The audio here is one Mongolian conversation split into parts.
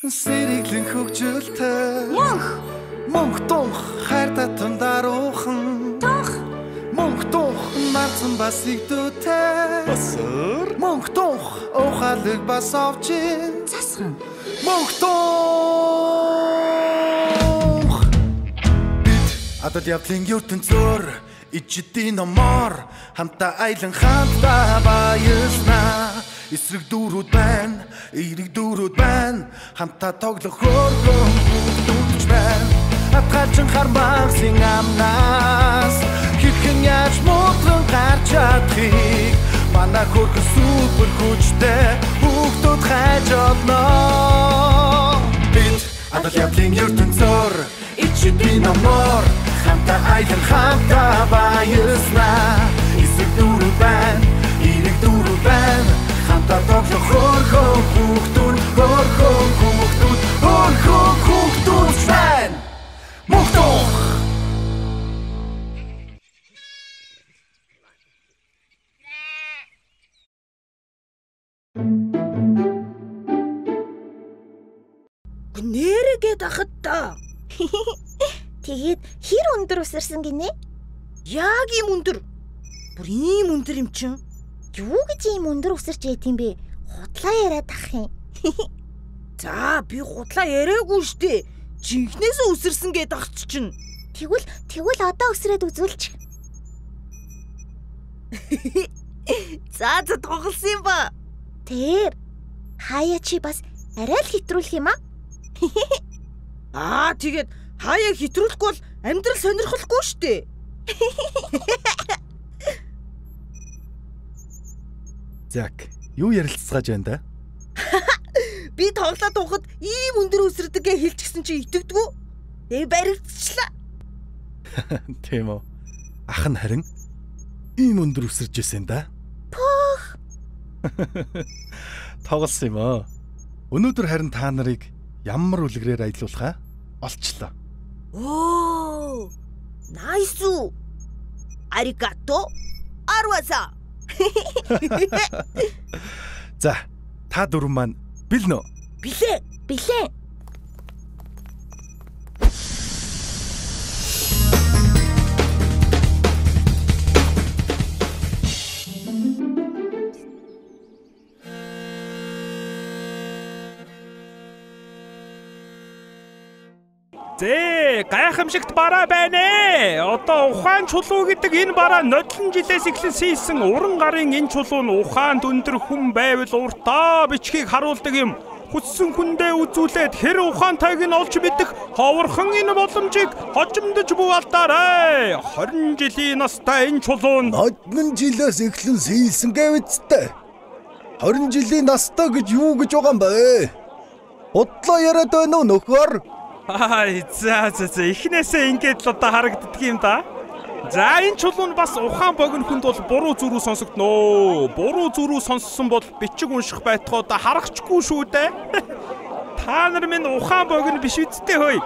Сэрэглэн хөгжилтэй Мөнх тунх хайртай тундаруухан Мөнх тунх нарцсан бас игдүүтэй Мөнх тунх ухаалыг бас овчин засхан Мөнх тунх Бид адал явдлын ертөнцөөр ичдийн номоор хамтаа айлан хамтаа баярлнаа эсрэг дүүрүүд байна эерэг дүүрүүд байна хамтаа тоглох хөөрхөн бүгдүүч байна атгалчин хармагсын амнаас хэрхэн яаж муутган гарч чадахыг манай хөрхөн супер хүчтэй бүгдүүд хайж олно бид адал явдлын ертөнцөөр ичдийн номоор хамтаа айлан хамтаа баярлнаа эсрэг дүүрүүд байна эерэг дүүрүүд байна хамтаа тоглох хөөрхөн бүгдүүн байна мөхтөх нэргээд ахад та тэгээд хэр өндөр өсөрсөн гинэ? яг ийм өндөр. Бүр ийм өндөр юм чин. Юу гэж ийм өндөр өсөрч яат юм бэ? Худлаа яриад ах юм. За би худлаа яриаггүй штэ. Жинхнээс өсөрсөн гэд ахч чин. Тэгвэл одоо өсрээд үзүүлчих. За тоглосон юм ба. Тэр хаяа чи бас арай л хэтрүүлэх юм аа? Тэгээд хаяа хэтрүүлэхгүй бол амьдрал сонирхолгүй штэ. Зак, юу ярилцгааж байна да? Би тоглоод тухад ийм өндөр өсөрдөг гэж хэлчихсэн чи итгэдэггүй. Баригдчихлаа. Тийм үү. Ах нь харин ийм өндөр өсөрж ирсэн да. Пөх. Тоглосон юм аа. Өнөөдөр харин та нарыг ямар үлгэрээр аялуулахаа олчлоо. Оо! Найс. Аригато. Арваса. За, та дөрвөн маань бэлнэ үү? Билээ. Гайхамшигт бараа байна ээ. Одоо ухаан чулуу гэдэг энэ бараа нодлон жилээс эхлэн сийсэн уран гарын энэ чулуу нь ухаанд өндөр хүн байвал уртаа бичгийг харуулдаг юм. Хүссэн хүндээ үзүүлээд хэр ухаантайг нь олж мэдэх ховорхон энэ боломжийг хожимдож буй алдаарай. 20 жилийн настай энэ чулуу нь нодлон жилээс эхлэн сийсэн гэвэцтэй. 20 жилийн настай гэж юу гэж байгаа юм бэ? Удлаа яриад байна уу нөхөр? За эхнээсээ ингэж л одоо харагддаг юм да. За энэ чулуу нь бас ухаан богино хүнд бол буруу зүрүү сонсогдноо. Буруу зүрүү сонссон бол бичиг унших байтугай одоо харахчгүй шүү дээ. Та нар минь ухаан богино биш үсттэй хөөе.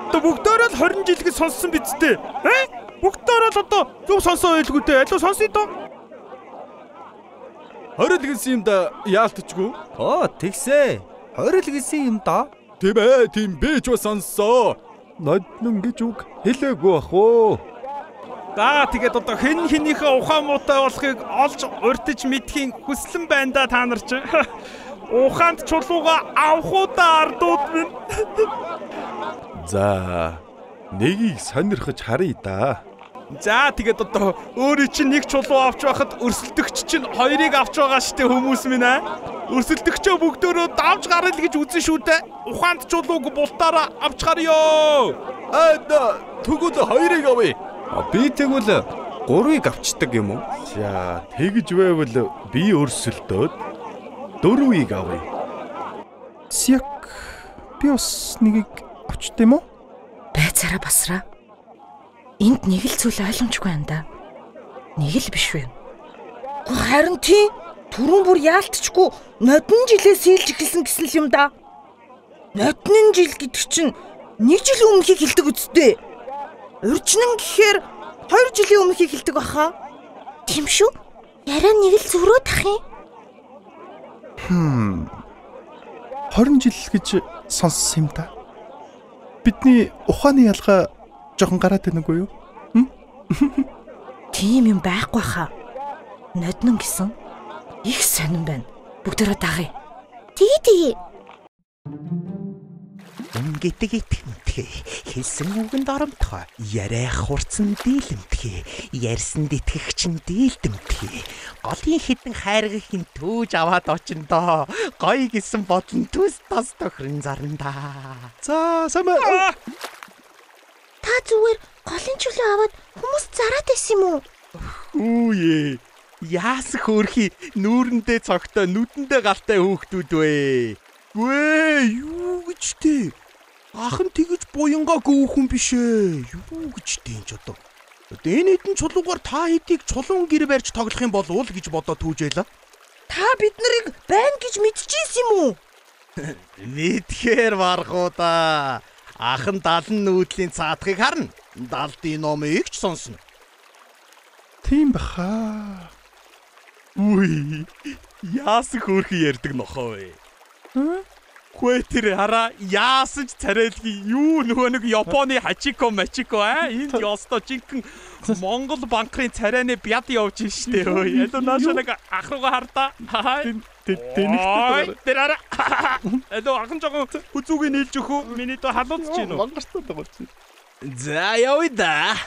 Одоо бүгдөө л 20 жил гэж сонссон биз дээ. Бүгдөө л одоо зөв сонсоо байлгүй дээ. Алуу сонсъё доо. 20 л гэсэн юм да яалтчгүй. Тэгсээ. 20 л гэсэн юм да. Тийм бич бас сонссоо. Нодлон гэж үг хэлээгүй ах уу. За тэгээд одоо хэн хэнийхээ ухаан муутай болохыг олж урьдч мэдхийн хүслэн байна да та нар чинь. Ухаанд чулууга авахудаа ардууд минь. За нэгийг сонирхож харъя да. За тэгээд одоо өөрөө чинь нэг чулуу авч байхад өрсөлдөгч чинь хоёрыг авч байгаа штэ хүмүүс минь аа. Өрсөлдөгчөө бүгдөө давж гарал гэж үзэн шүү дээ. Ухаанд чулууг бултаараа авч гарёо. Тэгвэл хоёрыг авъя. Би тэгвэл 3-ыг авчдаг юм уу? За тэгж байвал би өрсөлдөөд 4-ийг авъя. Сяк би бас нэгийг авчт юм уу? Байцаараа басраа. Энд нэг л зүйл ойлгомжгүй байна да. Нэг л биш вэ. Харин тийм түрүүн бүр яалтчгүй нодон жилээс сийлж эхэлсэн гэсэн л юм да. Нодон жил гэдэг чинь 1 жил өмнөхийг хэлдэг үсттэй. Урьдчилан гэхээр 2 жилийн өмнөхийг хэлдэг баха. Тийм шүү. Яриа нэг л зөрөөд ах юм. 20 жил гэж сонссон юм да. Бидний ухааны ялгаа жоохон гараад байна уу юу? Тийм юм байхгүй хаа. Ноднон гэсэн их сонирн байна. Бүгдээрээ дагъя. Тэгээ. Ингэдэг хэлсэн үгэнд оромтгой яриа хурцсан дийлэмтгий ярьсан итгэгчин дийлдэмтгий голын хідэн хайргын түүж аваад очиндоо гоё гэсэн бодлон төс тас тохирн зарнда. За самаа. Та зүгээр голын чөлөө аваад хүмүүс зараад байсан юм уу? Үүе. Яас хөөрхи нүүрэндээ цогтой нүдэндээ галтай хөөхтүүд вэ? Гүй юу гэж тий? Ахан тэгж буянгаа гөөхөн бишээ. Юу гэж тий ч одоо. Энэ хэдэн чулуугаар та хэдийг чулуун гэр барьж тоглох юм болов уу гэж бодоод түүжээлээ. Та бид нарыг байна гэж мэдчихсэн юм уу? Мэдхээр баргуудаа. Ахан 70 нүүдлийн цаатахыг харна. 70-ийн номыг ч сонсно. Тийм баха. Үгүй. Яас хөөрхи ярьдаг нохоо вэ? Хөөе тэр хараа яасан ч царайлгийн юу нөгөө нэг Японы хачико мачико энд ёсто жинхэнэ Монгол банкны царайны бяд явж штэ өө. Ядуу наашаа нэг ах руугаа хардаа. Тэнэгтэй. Тэр хараа. Ядуу ахан жоо хүзүүг нийлж өгөө. Миний дөө халууц чинь үү? Мангартаа байгаа чи. За явъя да.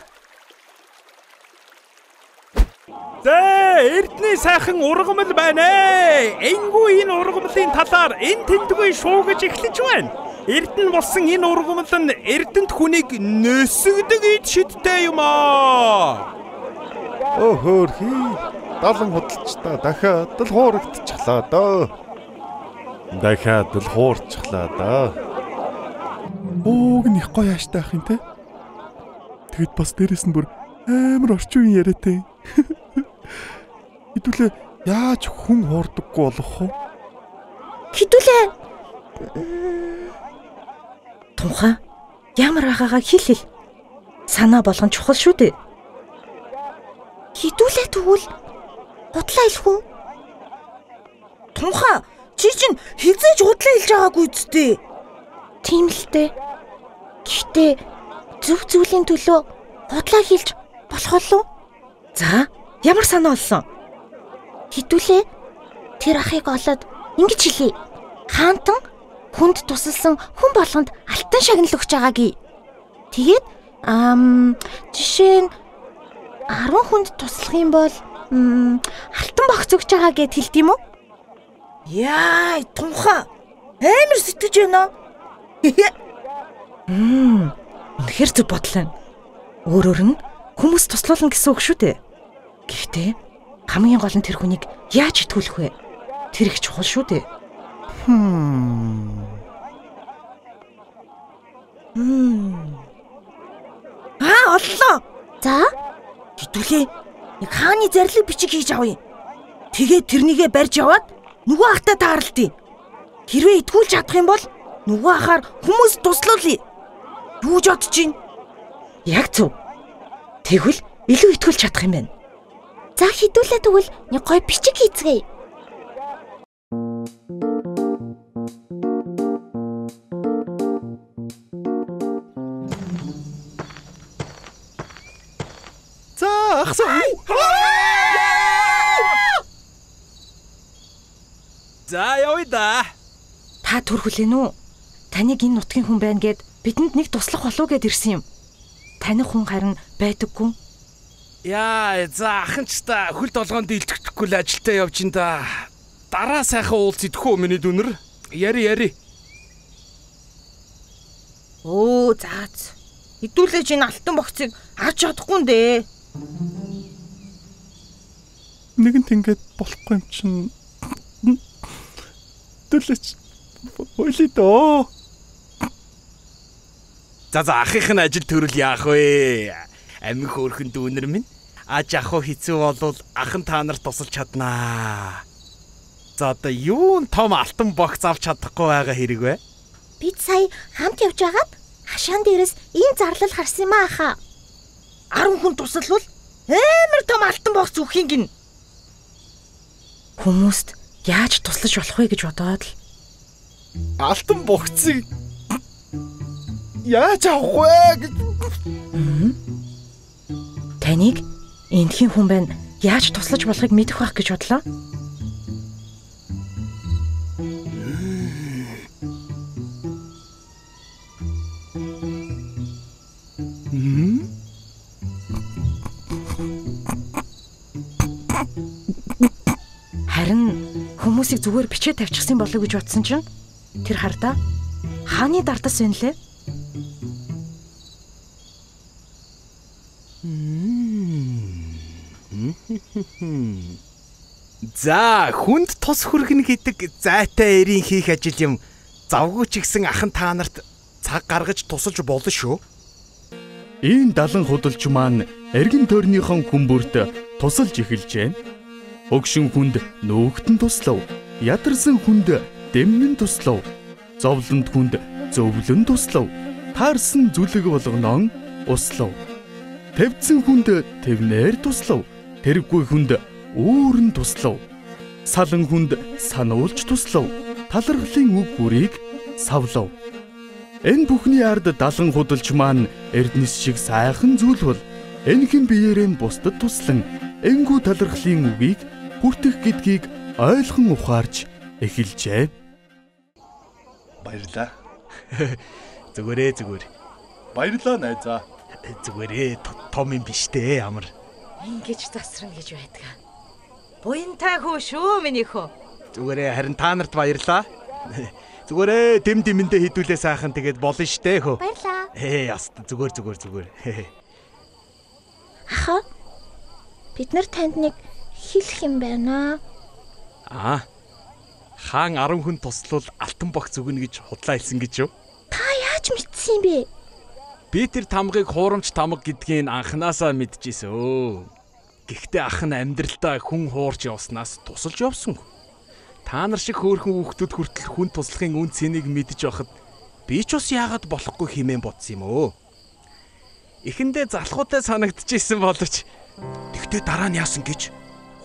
Эрдний сайхан ургамал байна ээ. Энгүү энэ ургамлын талаар энэ тэнтгүй шуугаж эхлэж байна. Эрдэнэ болсон энэ ургамал нь эрдэнэт хүнийг нөсгдөг ид шидтэй юм аа. Хөөрхи. Далан худалчдаа дахиад л хуурагдчихлаа доо. Дахиад л хуурчихлаа доо. Өөг нь их гоё ааштай ах юм те. Тэгэд бас дээрэс нь бүр амар орчин үеийн яриатай. Хэдүүлээ яаж хүн хуурдаггүй болох вэ? Хэдүүлээ. Тунхаа ямар байгаагаа хэл. Санаа болгон чухал шүү дээ. Хэдүүлээ тэгвэл худлаа хэлэх үү? Тунхаа чи чинь хизээж худлаа хэлж байгаагүй үсттэй. Тийм л дээ. Гэхдээ зөв зүйлийн төлөө худлаа хэлж болох болов? За, ямар санаа олсон? Хэдүүлээ тэр ахыг олоод ингэж хэлье. Хаантан хүнд тусалсан хүн болгонд алтан шагнал өгч байгааги. Тэгээд жишээ нь 10 хүнд туслах юм бол алтан богц өгч байгаа гэд хэлдэм үү? Яа, Тунхаа амар сэтгэж байна. Үнэхээр зөв бодлоо. Өөрөөр нь хүмүүс туслуулна гэсэн үг шүү дээ. Гэхдээ хамгийн гол нь тэр хүнийг яаж итгүүлэх вэ? Тэр их чухал шүү дээ. Оллоо. За, хэдүүлээ нэг хааны зарлиг бичиг хийж авъя. Тэгээд тэрнийгээ барьж яваад нөгөө ахтай таарлтыг. Хэрвээ итгүүлж чадах юм бол нөгөө ахаар хүмүүс туслуулъя. Юу ч бодож чинь. Яг зөв. Тэгвэл илүү итгүүлж чадах юм байна. За хэдүүлээ тэгвэл нэг гоё бичиг хийцгээе. За ахсан. За явъя да. Та төрхөлэн үү? Таныг энэ нутгийн хүн байна гэд бидэнд нэг туслах болов гэд ирсэн юм. Таних хүн харин байдаггүй. Яа, за аханчтай хөл толгоонд илтгэхгүй л ажилдаа явж ин да. Дараа сайхан уулз идэхгүй миний дүнэр. Яри. Оо, заац. Хэдүүлээж энэ алтан богцыг авч чадахгүй нэ. Нэгэнт ингэж болохгүй юм чинь. Түлээч. Ойлидоо. За ахих нь ажил төрөл яах вэ? Амин хөөрхөн дүүнэр минь аж ахуй хэцүү болвол ахан та нарт тусалж чаднаа. За одоо юун том алтан богц авч чадахгүй байгаа хэрэг вэ? Бид сая хамт явж байгаад хашаан дээрээс ийм зарлал харсан юм аахаа. 10 хүн тусалвал амар том алтан богц өгөх юм гин. Хүмүүст яаж туслаж болох вэ гэж бодоод л алтан богцыг яаж авах вэ? Таныг эндхийн хүн байна. Яаж туслаж болохыг мэдэх байх гэж бодлоо. Харин хүмүүсийг зүгээр бичээ тавьчихсан болов гэж бодсон чинь тэр хардаа хааны дардас байна лээ. За, хүнд тус хүргэнэ гэдэг зайтай эрийн хийх ажил юм. Завгүй ч гэсэн ахын та нарт цаг гаргаж тусалж болно шүү. Ийм далан худалч маань эргэн тойрныхон хүмүүрт тусалж эхэлжээ. Хөгшин хүнд нөөгтөн туслав. Ядарсан хүнд дэмнэн туслав. Зовлонд хүнд зөвлөн туслав. Таарсан зүлэг болгоноон услав. Тэвцэн хүнд тэвнээр туслав. Тэрэггүй хүнд өөрн туслав. Салан хүнд сануулж туслав. Талархлын үг бүрийг савлав. Энэ бүхний ард далан худалч маань эрдэнэс шиг сайхан зүйлбэл энхэн биеэрээ бусдад туслан энгүү талархлын үгийг хүртэх гэдгийг ойлгон ухаарч эхэлжээ. Баярлаа. Зүгээр. Баярлаа найзаа. Зүгээр том юм биш дээ амар. Ингэж засрна гэж байдаг. Буянтай хөө шүү миний хөө. Зүгээр харин та нарт баярлаа. Зүгээр дэм дэмэндээ хідүүлээ сайхан тэгээд болно штэ хөө. Баярлаа. Яст зүгээр. Аха. Бид нар танд нэг хэлэх юм байна. Хаан 10 хүн туслал алтан богц өгнө гэж худлаа хэлсэн гэж юу? Та яаж мэдсэн юм бэ? Би тэр тамгыг хуурамч тамга гэдгийг анханасаа мэдчихсэн. Гэхдээ ах нь амьдралдаа хүн хуурч явснаас тусалж явсан. Та нар шиг хөөрхөн хүүхдүүд хүртэл хүн туслахын үн цэнийг мэдж байхад би ч бас яагаад болохгүй хэмээн бодсон юм өө. Эхэндээ залхуутай санагдчихсэн боловч тэгтээ дараа нь яасан гэж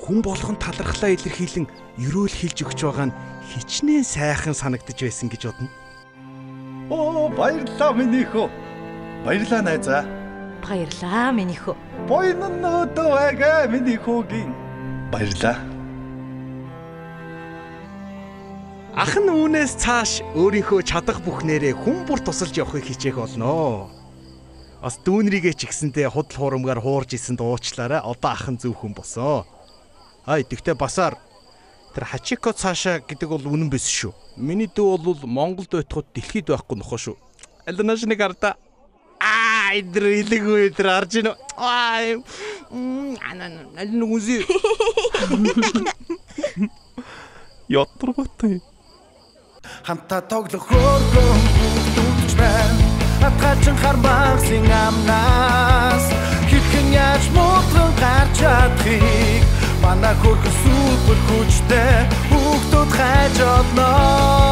хүн болгон талархлаа илэрхийлэн ерөөл хэлж өгч байгаа нь хичнээн сайхан санагдаж байсан гэж бодно. Баярлалаа миний хөө. Баярлалаа найзаа. Баярлаа миний хөө. Буйнан нөтөө байгаа миний хөөгийн. Баярлалаа. Ах нь үүнээс цааш өөрийнхөө чадах бүхнээрээ хүн бүр тусалж явахыг хичээх болно. Бас дүүнрийгээ ч ихсэндээ худал хурамгаар хуурж исэн дуучлаараа одоо ах нь зөв хүн босоо. Тэгтээ басаар тэр Хачико цаашаа гэдэг бол үнэн биш шүү. Миний дүү бол Монголд байтугад дэлхийд байхгүй нохоо шүү. Алнаш нэг арда. Идрэлгүй тэр арж гинэ. Аль нүгүзи. Ятрбатай. Хамтаа тоглох хөөрхөн дүүж байна. Атгалчин хармагсын амнаас хэрхэн яаж муухан гарч чадахыг манай хөрх супер хүчтэй хүүхдүүд хайж олноо.